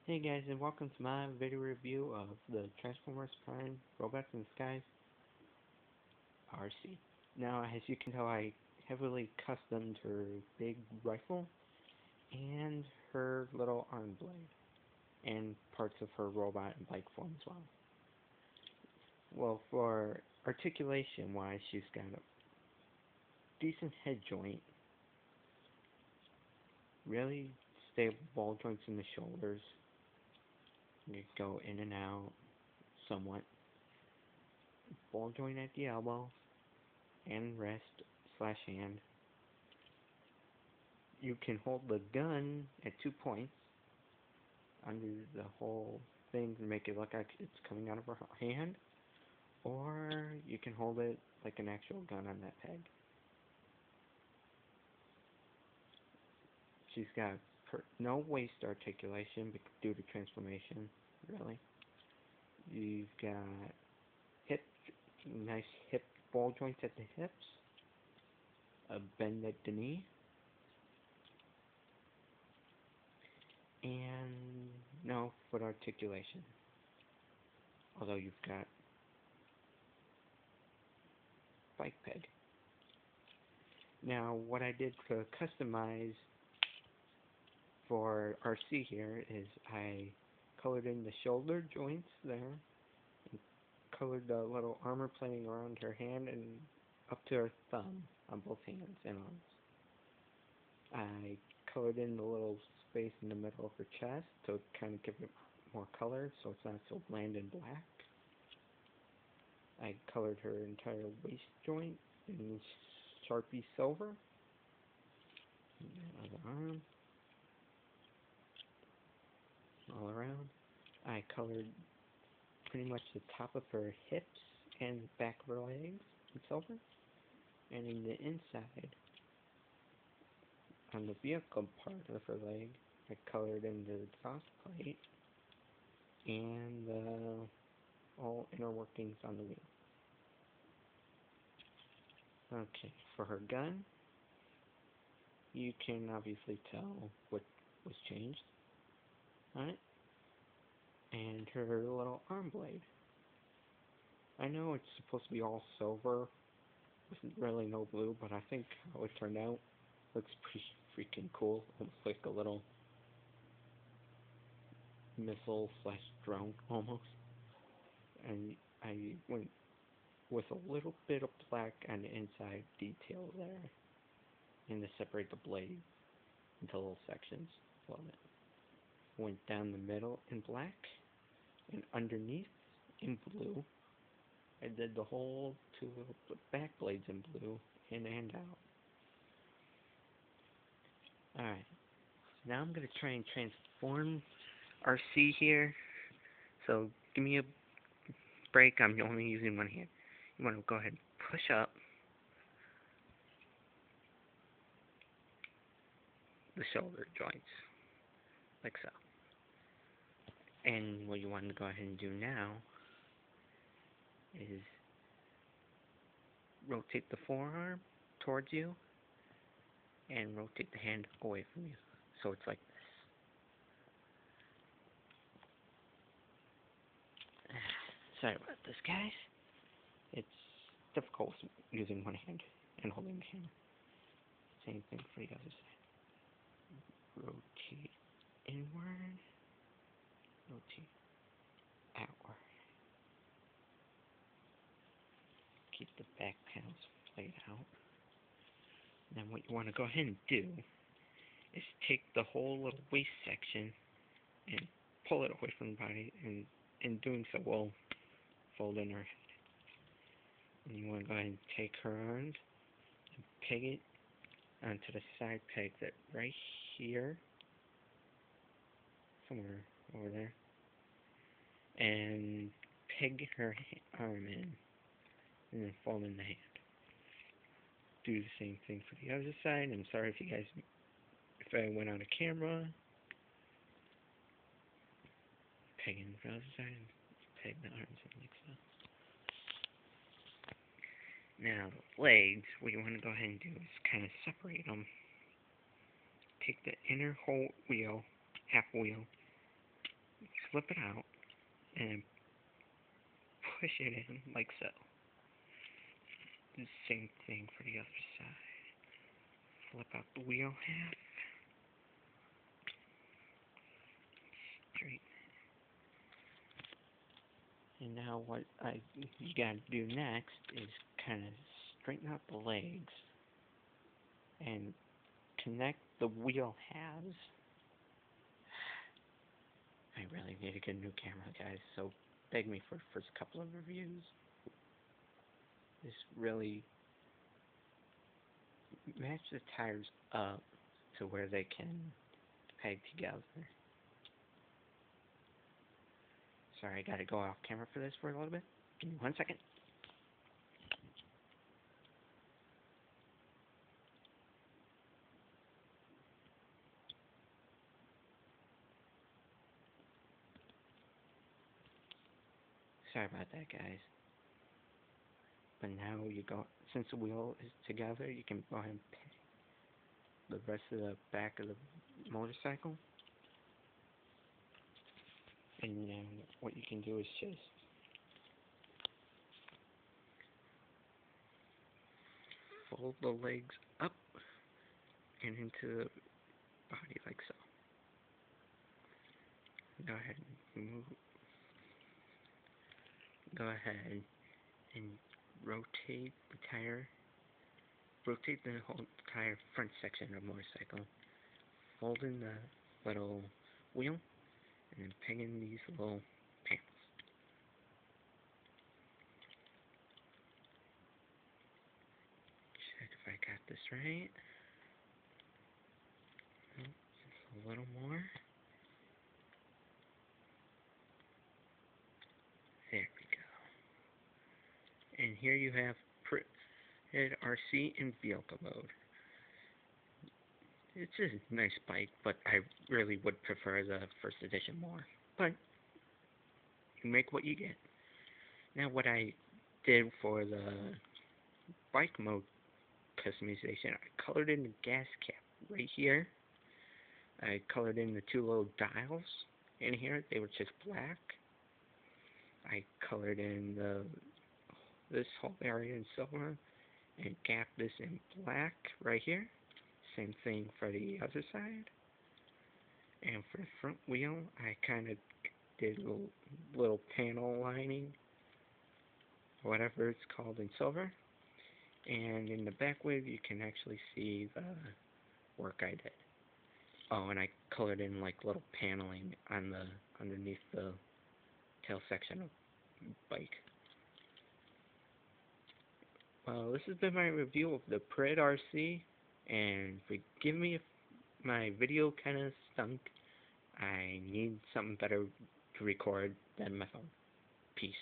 Hey guys, and welcome to my video review of the Transformers Prime Robots in Disguise Arcee. Now, as you can tell, I heavily customed her big rifle and her little arm blade, and parts of her robot and bike form as well. Well, for articulation wise, she's got a decent head joint, really stable ball joints in the shoulders. You go in and out somewhat. Ball joint at the elbow and wrist slash hand. You can hold the gun at 2 points under the whole thing to make it look like it's coming out of her hand, or you can hold it like an actual gun on that peg. She's got no waist articulation due to transformation, really. You've got hip, nice hip ball joints at the hips, a bend at the knee, and no foot articulation. Although you've got bike peg. Now, what I did to customize for Arcee here is I colored in the shoulder joints there, and colored the little armor plating around her hand and up to her thumb on both hands and arms. I colored in the little space in the middle of her chest to kind of give it more color so it's not so bland and black. I colored her entire waist joint in Sharpie silver. And the other arm. All around. I colored pretty much the top of her hips and the back of her legs in silver. And in the inside, on the vehicle part of her leg, I colored in the exhaust plate and all inner workings on the wheel. Okay, for her gun, you can obviously tell what was changed on it. And her little arm blade. I know it's supposed to be all silver with really no blue, but I think how it turned out looks pretty freaking cool. Almost like a little missile slash drone almost. And I went with a little bit of black on the inside detail there, and to separate the blade into little sections. Love it. Went down the middle in black, and underneath in blue. I did the whole two little back blades in blue, in and out. Alright, so now I'm going to try and transform Arcee here. So give me a break, I'm only using one hand. You want to go ahead and push up the shoulder joints, like so. And what you want to go ahead and do now is rotate the forearm towards you and rotate the hand away from you. So it's like this. Sorry about this, guys. It's difficult using one hand and holding the camera. Same thing for the other side. Rotate inward, rotate outward. Keep the back panels played out. Then what you want to go ahead and do is take the whole little waist section and pull it away from the body, and in doing so we'll fold in her head. And you want to go ahead and take her arms and peg it onto the side peg that right here, somewhere over there, and peg her arm in, and then fold in the hand. Do the same thing for the other side. I'm sorry if I went out of camera. Peg in the other side, and peg the arms in like so. Now the legs, what you want to go ahead and do is kind of separate them. Take the inner whole wheel, half wheel, slip it out and push it in like so. The same thing for the other side. Flip out the wheel half. Straighten. And now what you gotta do next is kind of straighten out the legs and connect the wheel halves. I really need to get a new camera, guys, so beg me for the first couple of reviews. This really match the tires up to where they can peg together. Sorry, I gotta go off camera for this for a little bit. Give me 1 second. Sorry about that, guys. But now you go, since the wheel is together, you can go ahead and peg the rest of the back of the motorcycle. And then what you can do is just fold the legs up and into the body like so. Go ahead and rotate the tire. Rotate the whole entire front section of the motorcycle. Fold in the little wheel and then peg in these little panels. Check if I got this right. Just a little more. There we go. And here you have Prid, Arcee, and vehicle mode. It's a nice bike, but I really would prefer the first edition more. But you make what you get. Now what I did for the bike mode customization, I colored in the gas cap right here. I colored in the two little dials in here. They were just black. I colored in this whole area in silver and capped this in black right here. Same thing for the other side. And for the front wheel, I kind of did a little panel lining, whatever it's called, in silver. And in the back wheel, you can actually see the work I did. Oh, and I colored in like little paneling on the underneath the tail section of the bike. Well, this has been my review of the Prid Arcee, and forgive me if my video kind of stunk. I need something better to record than my phone. Peace.